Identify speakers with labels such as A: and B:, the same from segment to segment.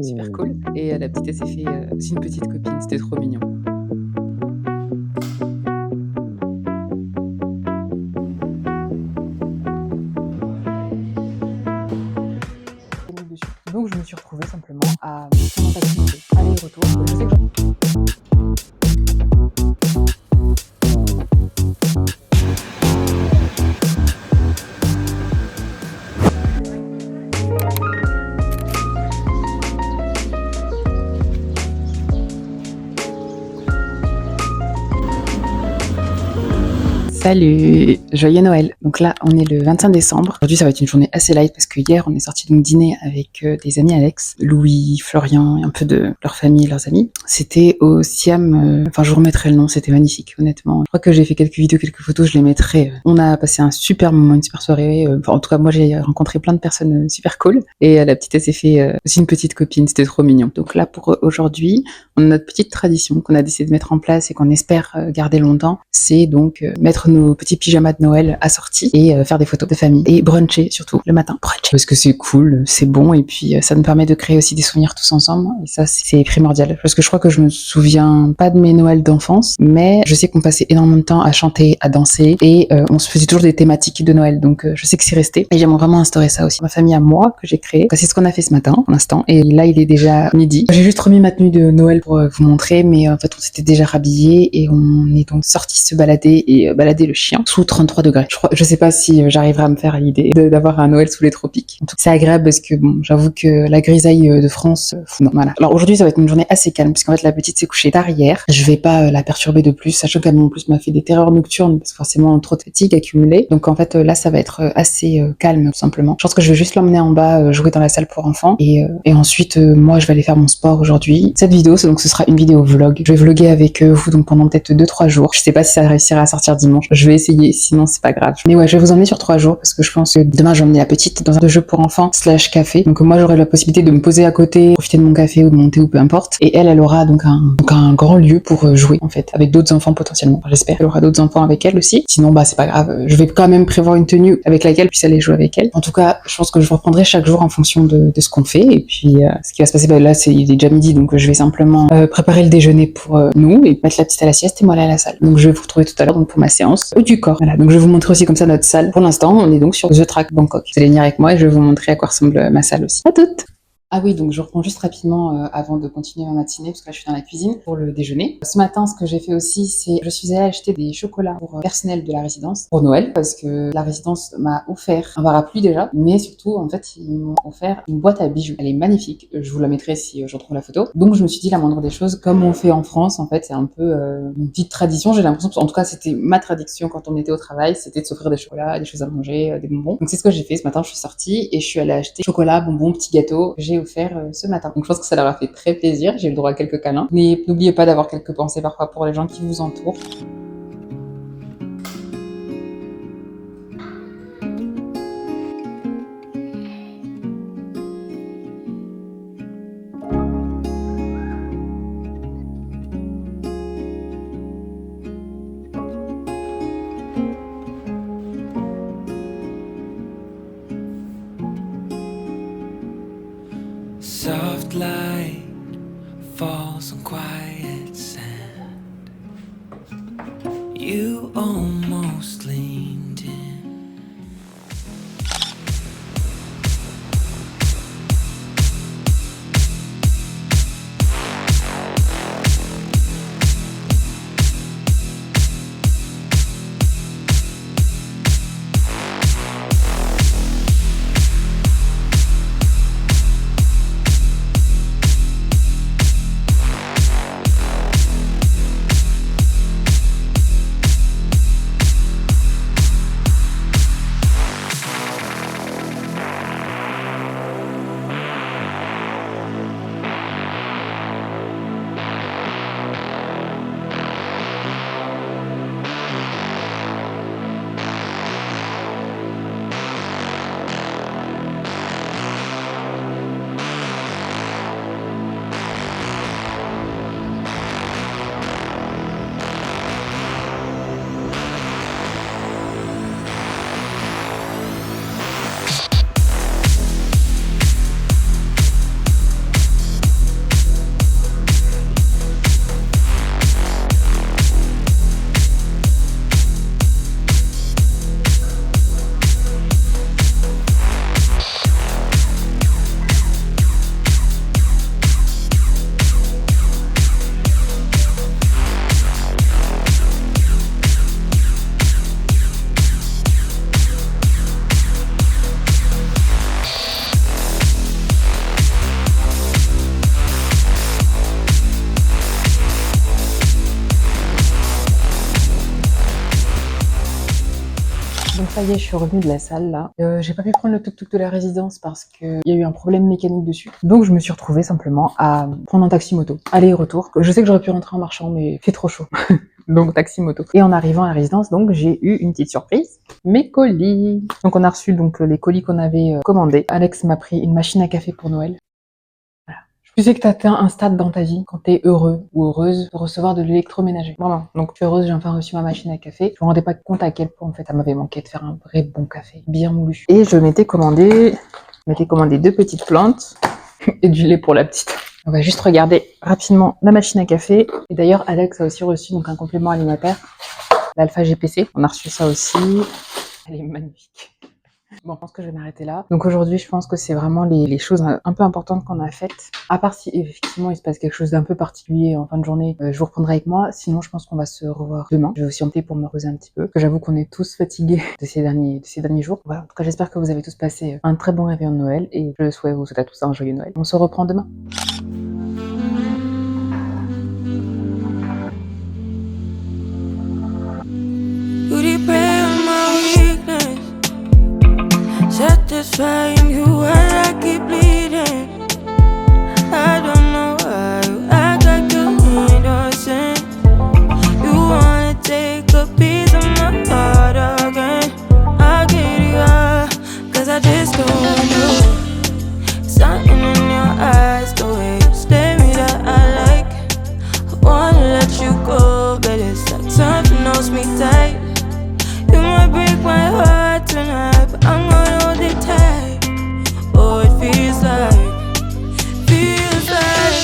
A: super cool. Et la petite, elle s'est fait aussi une petite copine, c'était trop mignon. Donc je me suis retrouvée simplement à faire mon activité, aller-retour. Je sais que Salut! Joyeux Noël! Donc là, on est le 25 décembre. Aujourd'hui, ça va être une journée assez light parce que hier, on est sorti donc dîner avec des amis Alex, Louis, Florian et un peu de leur famille et leurs amis. C'était au Siam, enfin je vous remettrai le nom, c'était magnifique, honnêtement. Je crois que j'ai fait quelques vidéos, quelques photos, je les mettrai. On a passé un super moment, une super soirée. Enfin, en tout cas, moi, j'ai rencontré plein de personnes super cool. Et la petite, elle s'est fait aussi une petite copine, c'était trop mignon. Donc là, pour aujourd'hui, on a notre petite tradition qu'on a décidé de mettre en place et qu'on espère garder longtemps. C'est donc mettre nos petits pyjamas de Noël assortis et faire des photos de famille et bruncher surtout le matin. Bruncher parce que c'est cool, c'est bon et puis ça nous permet de créer aussi des souvenirs tous ensemble et ça c'est primordial parce que je crois que je me souviens pas de mes Noëls d'enfance mais je sais qu'on passait énormément de temps à chanter, à danser et on se faisait toujours des thématiques de Noël donc je sais que c'est resté et j'aimerais vraiment instaurer ça aussi. Ma famille à moi que j'ai créé, c'est ce qu'on a fait ce matin pour l'instant et là il est déjà midi. J'ai juste remis ma tenue de Noël pour vous montrer mais en fait on s'était déjà rhabillés et on est donc sortis se balader et balader le chien sous 33 degrés. Je sais pas si j'arriverai à me faire l'idée d'avoir un Noël sous les tropiques. En tout cas, c'est agréable parce que bon, j'avoue que la grisaille de France, non, voilà. Alors aujourd'hui, ça va être une journée assez calme puisqu'en fait la petite s'est couchée tard hier. Je vais pas la perturber de plus, sachant qu'elle en plus m'a fait des terreurs nocturnes parce que forcément trop de fatigue accumulée. Donc en fait là, ça va être assez calme tout simplement. Je pense que je vais juste l'emmener en bas jouer dans la salle pour enfants et ensuite moi je vais aller faire mon sport aujourd'hui. Cette vidéo, donc ce sera une vidéo vlog. Je vais vlogger avec vous donc pendant peut-être 2-3 jours. Je sais pas si ça réussira à sortir dimanche. Je vais essayer, sinon c'est pas grave. Mais ouais, je vais vous emmener sur 3 jours parce que je pense que demain je vais emmener la petite dans un jeu pour enfants / café. Donc moi j'aurai la possibilité de me poser à côté, profiter de mon café ou de mon thé ou peu importe. Et elle aura donc un grand lieu pour jouer en fait avec d'autres enfants potentiellement. Enfin, j'espère qu'elle aura d'autres enfants avec elle aussi. Sinon bah c'est pas grave. Je vais quand même prévoir une tenue avec laquelle puisse aller jouer avec elle. En tout cas, je pense que je reprendrai chaque jour en fonction de ce qu'on fait. Et puis ce qui va se passer, bah, là il est déjà midi donc je vais simplement préparer le déjeuner pour nous et mettre la petite à la sieste et moi aller à la salle. Donc je vais vous retrouver tout à l'heure donc pour ma séance du corps. Voilà, donc je vais vous montrer aussi comme ça notre salle. Pour l'instant, on est donc sur The Track Bangkok. Vous allez venir avec moi et je vais vous montrer à quoi ressemble ma salle aussi. À toutes! Ah oui, donc je reprends juste rapidement avant de continuer ma matinée, parce que là je suis dans la cuisine pour le déjeuner. Ce matin, ce que j'ai fait aussi, c'est je suis allée acheter des chocolats pour personnel de la résidence pour Noël, parce que la résidence m'a offert un parapluie déjà, mais surtout en fait ils m'ont offert une boîte à bijoux. Elle est magnifique, je vous la mettrai si je retrouve la photo. Donc je me suis dit la moindre des choses, comme on fait en France, en fait c'est un peu une petite tradition, j'ai l'impression, en tout cas c'était ma tradition quand on était au travail, c'était de s'offrir des chocolats, des choses à manger, des bonbons. Donc c'est ce que j'ai fait ce matin, je suis sortie et je suis allée acheter chocolat, bonbons, petits gâteaux que j'ai offert ce matin. Donc je pense que ça leur a fait très plaisir, j'ai eu le droit à quelques câlins. Mais n'oubliez pas d'avoir quelques pensées parfois pour les gens qui vous entourent.
B: Soft light falls on quiet sand. You almost leaned in.
A: Ça y est, je suis revenue de la salle là. J'ai pas pu prendre le tuk-tuk de la résidence parce qu'il y a eu un problème mécanique dessus. Donc je me suis retrouvée simplement à prendre un taxi moto. Aller-retour. Je sais que j'aurais pu rentrer en marchant, mais il fait trop chaud. Donc taxi moto. Et en arrivant à la résidence, donc j'ai eu une petite surprise. Mes colis. Donc on a reçu donc les colis qu'on avait commandés. Alex m'a pris une machine à café pour Noël. Tu sais que t'as atteint un stade dans ta vie quand t'es heureux ou heureuse de recevoir de l'électroménager. Vraiment. Donc, je suis heureuse, j'ai enfin reçu ma machine à café. Je me rendais pas compte à quel point, en fait, ça m'avait manqué de faire un vrai bon café, bien moulu. Et je m'étais commandé 2 petites plantes et du lait pour la petite. On va juste regarder rapidement la machine à café. Et d'ailleurs, Alex a aussi reçu donc un complément alimentaire, l'Alpha GPC. On a reçu ça aussi. Elle est magnifique. Bon, je pense que je vais m'arrêter là. Donc aujourd'hui, je pense que c'est vraiment les choses un peu importantes qu'on a faites. À part si effectivement il se passe quelque chose d'un peu particulier en fin de journée, je vous reprendrai avec moi. Sinon, je pense qu'on va se revoir demain. Je vais aussi opter pour me reposer un petit peu. Parce que j'avoue qu'on est tous fatigués de ces derniers jours. Voilà. En tout cas, j'espère que vous avez tous passé un très bon réveillon de Noël et je souhaite vous souhaite à tous un joyeux Noël. On se reprend demain.
B: Satisfying you while I keep bleeding. I don't know why you act like you innocent. You wanna take a piece of my heart again. I'll get you up, cause I just don't know. Something in your eyes, the way you stare me that I like. I wanna let you go, but it's like something holds me tight. You might break my heart tonight, but I'm gonna hold it tight. Oh, it feels like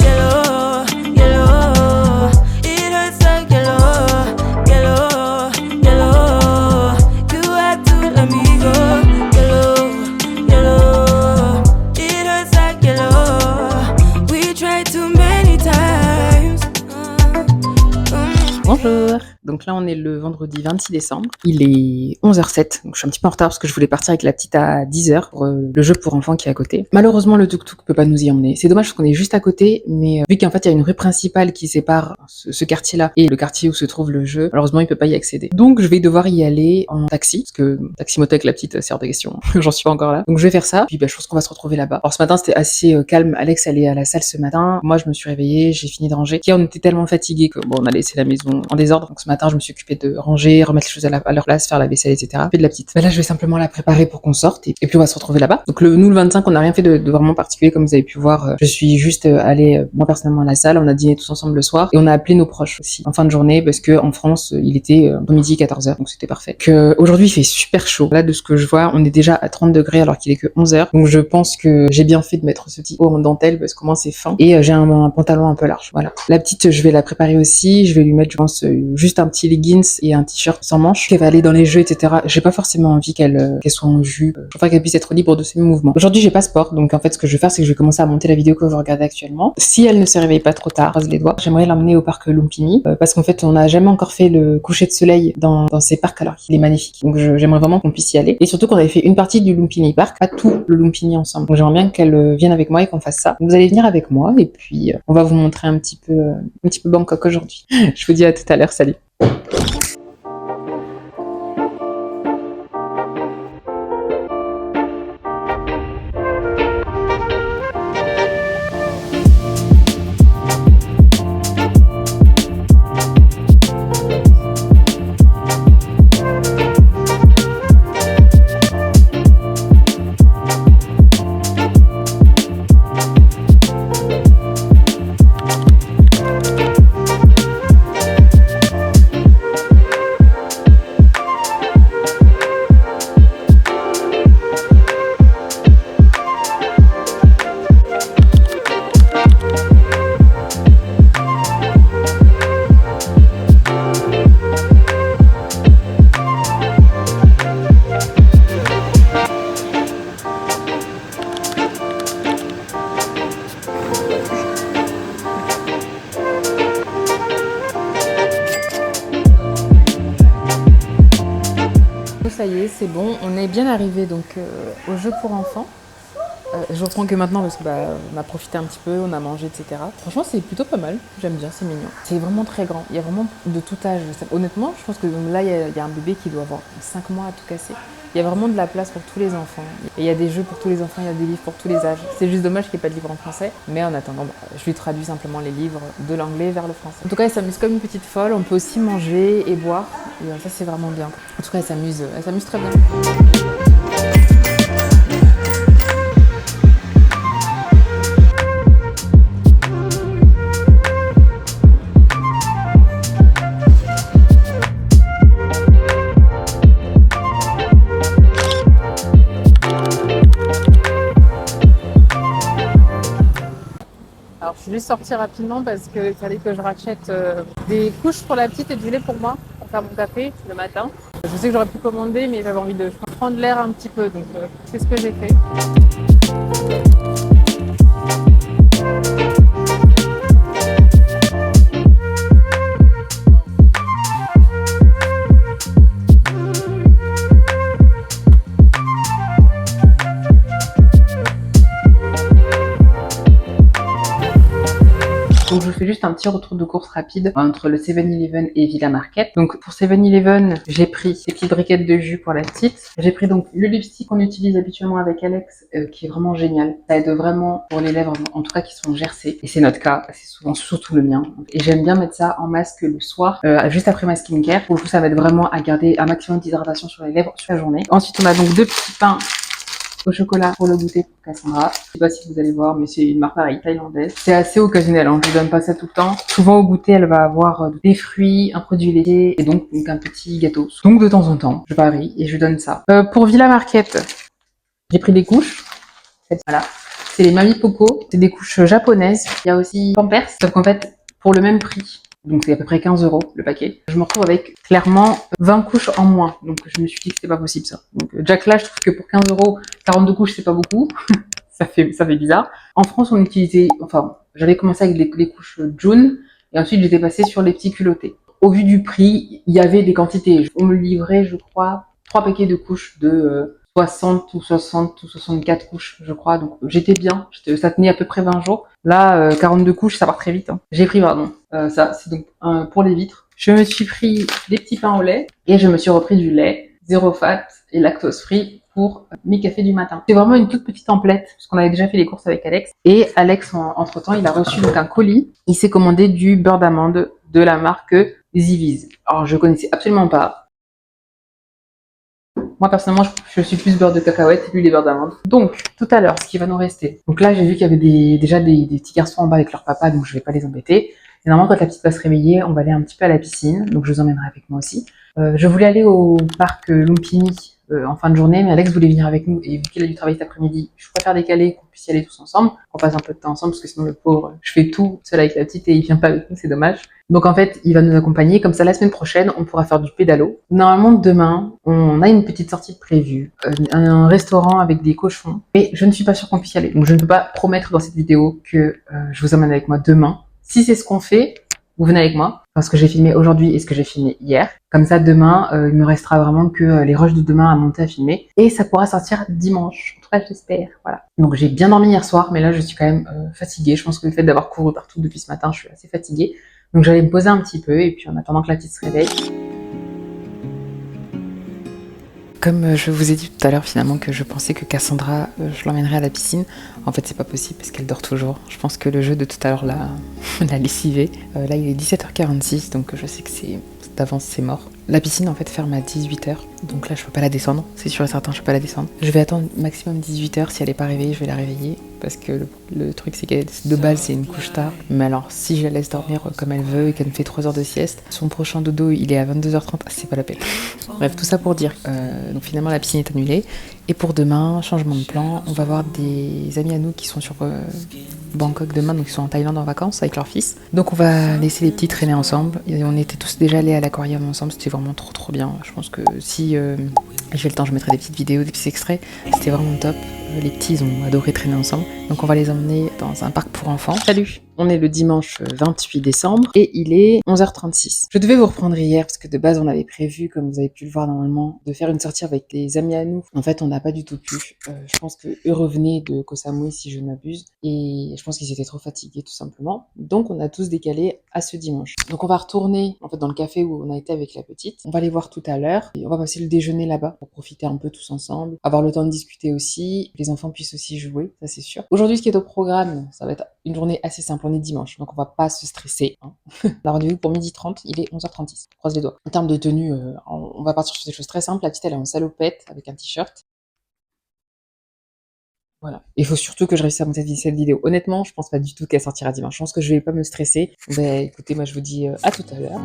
B: yellow, yellow. It hurts like yellow, yellow, yellow. You had to let me go, yellow, yellow. It hurts like yellow. We tried too many times.
A: Bonjour. Donc là, on est le vendredi 26 décembre. Il est 11h07. Donc je suis un petit peu en retard parce que je voulais partir avec la petite à 10h pour le jeu pour enfants qui est à côté. Malheureusement, le tuk-tuk peut pas nous y emmener. C'est dommage parce qu'on est juste à côté, mais vu qu'en fait, il y a une rue principale qui sépare ce quartier-là et le quartier où se trouve le jeu, malheureusement, il peut pas y accéder. Donc je vais devoir y aller en taxi parce que taxi moto avec la petite, c'est hors de question. J'en suis pas encore là. Donc je vais faire ça. Puis je pense qu'on va se retrouver là-bas. Alors ce matin, c'était assez calme. Alex allait à la salle ce matin. Moi, je me suis réveillée, j'ai fini de ranger. Hier, on était tellement fatigués que bon, on a laissé la maison en désordre. Donc ce matin, je me suis occupée de ranger, remettre les choses à leur place, faire la vaisselle, etc. Puis de la petite. Là, je vais simplement la préparer pour qu'on sorte et puis on va se retrouver là-bas. Donc nous, le 25, on n'a rien fait de vraiment particulier, comme vous avez pu voir. Je suis juste allée, moi personnellement, à la salle. On a dîné tous ensemble le soir et on a appelé nos proches aussi en fin de journée parce que en France, il était entre midi et 14h, donc c'était parfait. Aujourd'hui, il fait super chaud. Là, de ce que je vois, on est déjà à 30 degrés alors qu'il est que 11h. Donc je pense que j'ai bien fait de mettre ce petit haut en dentelle parce qu'au moins c'est fin et j'ai un pantalon un peu large. Voilà. La petite, je vais la préparer aussi. Je vais lui mettre, je pense, juste un petit leggings et un t-shirt sans manches. Elle va aller dans les jeux, etc. J'ai pas forcément envie qu'elle soit en jupe. Je préfère qu'elle puisse être libre de ses mouvements. Aujourd'hui, j'ai pas sport, donc en fait, ce que je vais faire, c'est que je vais commencer à monter la vidéo que vous regardez actuellement. Si elle ne se réveille pas trop tard, croise les doigts, j'aimerais l'emmener au parc Lumpini parce qu'en fait, on n'a jamais encore fait le coucher de soleil dans ces parcs alors qu'il est magnifique. Donc j'aimerais vraiment qu'on puisse y aller. Et surtout qu'on avait fait une partie du Lumpini Park, pas tout le Lumpini ensemble. Donc j'aimerais bien qu'elle vienne avec moi et qu'on fasse ça. Donc, vous allez venir avec moi et puis on va vous montrer un petit peu Bangkok aujourd'hui. Je vous dis à tout à l'heure, salut. Ça y est, c'est bon, on est bien arrivé donc au jeu pour enfants. Je reprends que maintenant parce que on a profité un petit peu, on a mangé, etc. Franchement, c'est plutôt pas mal. J'aime bien, c'est mignon. C'est vraiment très grand. Il y a vraiment de tout âge. Honnêtement, je pense que là, il y a un bébé qui doit avoir 5 mois à tout casser. Il y a vraiment de la place pour tous les enfants. Et il y a des jeux pour tous les enfants, il y a des livres pour tous les âges. C'est juste dommage qu'il n'y ait pas de livre en français. Mais en attendant, je lui traduis simplement les livres de l'anglais vers le français. En tout cas, elle s'amuse comme une petite folle. On peut aussi manger et boire. Et ça, c'est vraiment bien. En tout cas, elle s'amuse très bien. Alors, je suis juste sortie rapidement parce qu'il fallait que je rachète des couches pour la petite et du lait pour moi, pour faire mon café le matin. Je sais que j'aurais pu commander, mais j'avais envie de prendre l'air un petit peu, donc c'est ce que j'ai fait. Donc je vous fais juste un petit retour de course rapide entre le 7-Eleven et Villa Market. Donc pour 7-Eleven, j'ai pris des petites briquettes de jus pour la petite. J'ai pris donc le lipstick qu'on utilise habituellement avec Alex, qui est vraiment génial. Ça aide vraiment pour les lèvres, en tout cas qui sont gercées. Et c'est notre cas, c'est souvent surtout le mien. Et j'aime bien mettre ça en masque le soir, juste après ma skincare. Pour le coup, ça va être vraiment à garder un maximum d'hydratation sur les lèvres sur la journée. Ensuite, on a donc 2 petits pains au chocolat pour le goûter pour Cassandra. Je sais pas si vous allez voir, mais c'est une marque pareille, thaïlandaise. C'est assez occasionnel, hein. Je vous donne pas ça tout le temps. Souvent au goûter, elle va avoir des fruits, un produit laitier et donc un petit gâteau. Donc de temps en temps, je varie et je donne ça. Pour Villa Market, j'ai pris des couches. Voilà. C'est les Mami Poco. C'est des couches japonaises. Il y a aussi Pampers. Sauf qu'en fait, pour le même prix, donc c'est à peu près 15 € le paquet, je me retrouve avec clairement 20 couches en moins. Donc je me suis dit que c'était pas possible ça. Donc Jack là, je trouve que pour 15 €, 42 couches c'est pas beaucoup. ça fait bizarre. En France, on utilisait, enfin, j'avais commencé avec les couches June et ensuite j'étais passée sur les petits culottés. Au vu du prix, il y avait des quantités. On me livrait, je crois, 3 paquets de couches de 60 ou 64 couches, je crois. Donc j'étais bien, ça tenait à peu près 20 jours. Là, 42 couches, ça part très vite. Hein. J'ai pris, pardon, ça, c'est donc pour les vitres. Je me suis pris des petits pains au lait et je me suis repris du lait, 0 fat et lactose free pour mes cafés du matin. C'est vraiment une toute petite template, parce qu'on avait déjà fait les courses avec Alex. Et Alex, entre-temps, il a reçu donc un colis. Il s'est commandé du beurre d'amande de la marque Ziviz. Alors, je connaissais absolument pas. Moi, personnellement, je suis plus beurre de cacahuète et lui, les beurres d'amande. Donc, tout à l'heure, ce qui va nous rester. Donc là, j'ai vu qu'il y avait déjà des petits garçons en bas avec leur papa, donc je vais pas les embêter. Et normalement, quand la petite va se réveiller, on va aller un petit peu à la piscine, donc je vous emmènerai avec moi aussi. Je voulais aller au parc Lumpini en fin de journée, mais Alex voulait venir avec nous, et vu qu'il a du travail cet après-midi, je préfère décaler qu'on puisse y aller tous ensemble, qu'on passe un peu de temps ensemble, parce que sinon le pauvre, je fais tout seul avec la petite et il vient pas avec nous, c'est dommage. Donc en fait, il va nous accompagner, comme ça la semaine prochaine, on pourra faire du pédalo. Normalement, demain, on a une petite sortie de prévue, un restaurant avec des cochons, mais je ne suis pas sûre qu'on puisse y aller, donc je ne peux pas promettre dans cette vidéo que je vous emmène avec moi demain. Si c'est ce qu'on fait, vous venez avec moi, parce que j'ai filmé aujourd'hui et ce que j'ai filmé hier. Comme ça, demain, il me restera vraiment que les rushs de demain à monter à filmer. Et ça pourra sortir dimanche. En tout cas, j'espère. Voilà. Donc, j'ai bien dormi hier soir, mais là, je suis quand même fatiguée. Je pense que le fait d'avoir couru partout depuis ce matin, je suis assez fatiguée. Donc, j'allais me poser un petit peu, et puis en attendant que la petite se réveille. Comme je vous ai dit tout à l'heure finalement que je pensais que Cassandra, je l'emmènerais à la piscine. En fait, c'est pas possible parce qu'elle dort toujours. Je pense que le jeu de tout à l'heure l'a lessivée. Là, il est 17h46, donc je sais que d'avance c'est mort. La piscine en fait ferme à 18h, donc là je peux pas la descendre, c'est sûr et certain, je peux pas la descendre. Je vais attendre maximum 18h, si elle est pas réveillée, je vais la réveiller, parce que le truc c'est qu'elle, de base c'est une couche tard, mais alors si je la laisse dormir comme elle veut et qu'elle me fait 3 heures de sieste, son prochain dodo il est à 22h30, c'est pas la peine. Bref, tout ça pour dire, donc finalement la piscine est annulée, et pour demain, changement de plan, on va voir des amis à nous qui sont sur Bangkok demain, donc ils sont en Thaïlande en vacances avec leur fils. Donc on va laisser les petits traîner ensemble, et on était tous déjà allés à l'aquarium ensemble, c'était vraiment trop bien. Je pense que si j'ai le temps, je mettrai des petites vidéos, des petits extraits. C'était vraiment top. Les petits, ils ont adoré traîner ensemble. Donc on va les emmener dans un parc pour enfants. Salut! On est le dimanche 28 décembre et il est 11h36. Je devais vous reprendre hier parce que de base on avait prévu, comme vous avez pu le voir normalement, de faire une sortie avec des amis à nous. En fait, on n'a pas du tout pu. Je pense que eux revenaient de Koh Samui si je ne m'abuse et je pense qu'ils étaient trop fatigués tout simplement. Donc on a tous décalé à ce dimanche. Donc on va retourner en fait dans le café où on a été avec la petite. On va les voir tout à l'heure et on va passer le déjeuner là-bas pour profiter un peu tous ensemble, avoir le temps de discuter aussi, que les enfants puissent aussi jouer, ça c'est sûr. Aujourd'hui, ce qui est au programme, ça va être une journée assez simple. On est dimanche, donc on va pas se stresser. Hein. On a rendez-vous pour 12h30, il est 11h36. Croise les doigts. En termes de tenue, on va partir sur des choses très simples. La petite, elle est en salopette avec un t-shirt. Voilà. Il faut surtout que je réussisse à monter cette vidéo. Honnêtement, je pense pas du tout qu'elle sortira dimanche. Je pense que je vais pas me stresser. Ben, écoutez, moi je vous dis à tout à l'heure.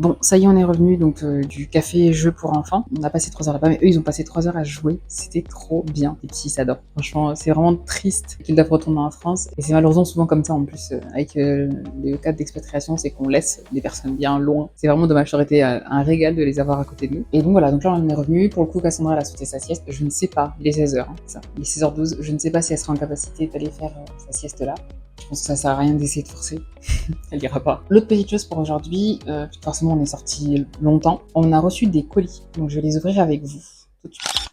A: Bon, ça y est, on est revenu donc du café jeu pour enfants. On a passé 3 heures là-bas, mais eux, ils ont passé 3 heures à jouer. C'était trop bien. Les petits s'adorent. Franchement, c'est vraiment triste qu'ils doivent retourner en France. Et c'est malheureusement souvent comme ça en plus, avec les cas d'expatriation, c'est qu'on laisse les personnes bien loin. C'est vraiment dommage. Ça aurait été un régal de les avoir à côté de nous. Et donc voilà, donc là, on est revenu. Pour le coup, Cassandra, elle a sauté sa sieste. Je ne sais pas. Il est 16h, hein, ça. Il est 16h12. Je ne sais pas si elle sera en capacité d'aller faire sa sieste là. Je pense que ça sert à rien d'essayer de forcer. Elle ira pas. L'autre petite chose pour aujourd'hui, forcément on est sorti longtemps. On a reçu des colis, donc je vais les ouvrir avec vous tout de suite.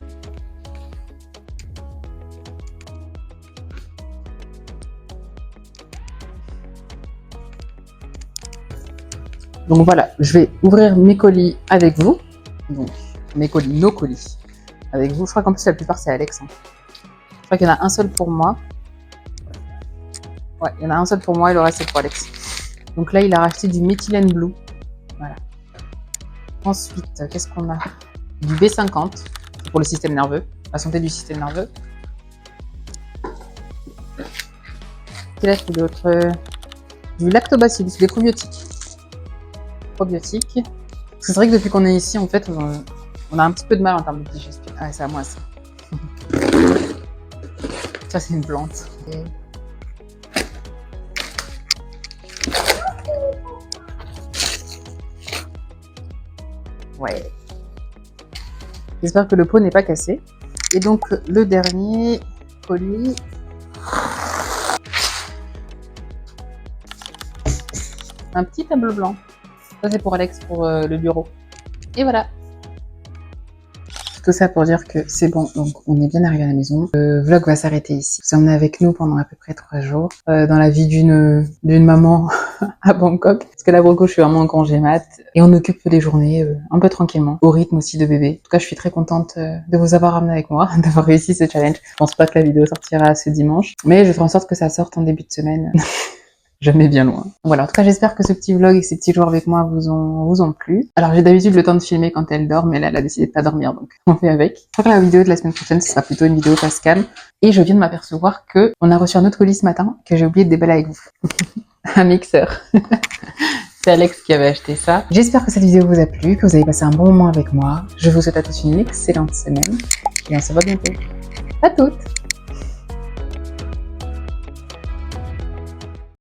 A: Donc voilà, je vais ouvrir mes colis avec vous. Donc mes colis, nos colis avec vous. Je crois qu'en plus la plupart c'est Alex. Hein. Je crois qu'il y en a un seul pour moi. Ouais, il y en a un seul pour moi et le reste c'est pour Alex. Donc là, il a racheté du Methylene Blue. Voilà. Ensuite, qu'est-ce qu'on a? Du B50 pour le système nerveux, la santé du système nerveux. Qu'est-ce qu'il y a d'autre? Du lactobacillus, des probiotiques. Probiotiques. C'est vrai que depuis qu'on est ici, en fait, on a un petit peu de mal en termes de digestion. Ah, c'est à moi ça. Ça, c'est une plante. Et... ouais. J'espère que le pot n'est pas cassé. Et donc, le dernier colis. Un petit tableau blanc. Ça, c'est pour Alex, pour le bureau. Et voilà. Tout ça pour dire que c'est bon, donc on est bien arrivé à la maison. Le vlog va s'arrêter ici. Vous emmenez avec nous pendant à peu près 3 jours dans la vie d'une maman à Bangkok. Parce que là, pour le coup, je suis vraiment en congé mat et on occupe les journées un peu tranquillement, au rythme aussi de bébé. En tout cas, je suis très contente de vous avoir ramené avec moi, d'avoir réussi ce challenge. Je pense pas que la vidéo sortira ce dimanche, mais je ferai en sorte que ça sorte en début de semaine. Jamais bien loin. Voilà, en tout cas, j'espère que ce petit vlog et ces petits jours avec moi vous ont plu. Alors, j'ai d'habitude le temps de filmer quand elle dort, mais là, elle a décidé de pas dormir, donc on fait avec. Je crois que la vidéo de la semaine prochaine, ce sera plutôt une vidéo Pascal. Et je viens de m'apercevoir que on a reçu un autre colis ce matin que j'ai oublié de déballer avec vous. Un mixeur. C'est Alex qui avait acheté ça. J'espère que cette vidéo vous a plu, que vous avez passé un bon moment avec moi. Je vous souhaite à tous une excellente semaine et on se voit bientôt. À toutes!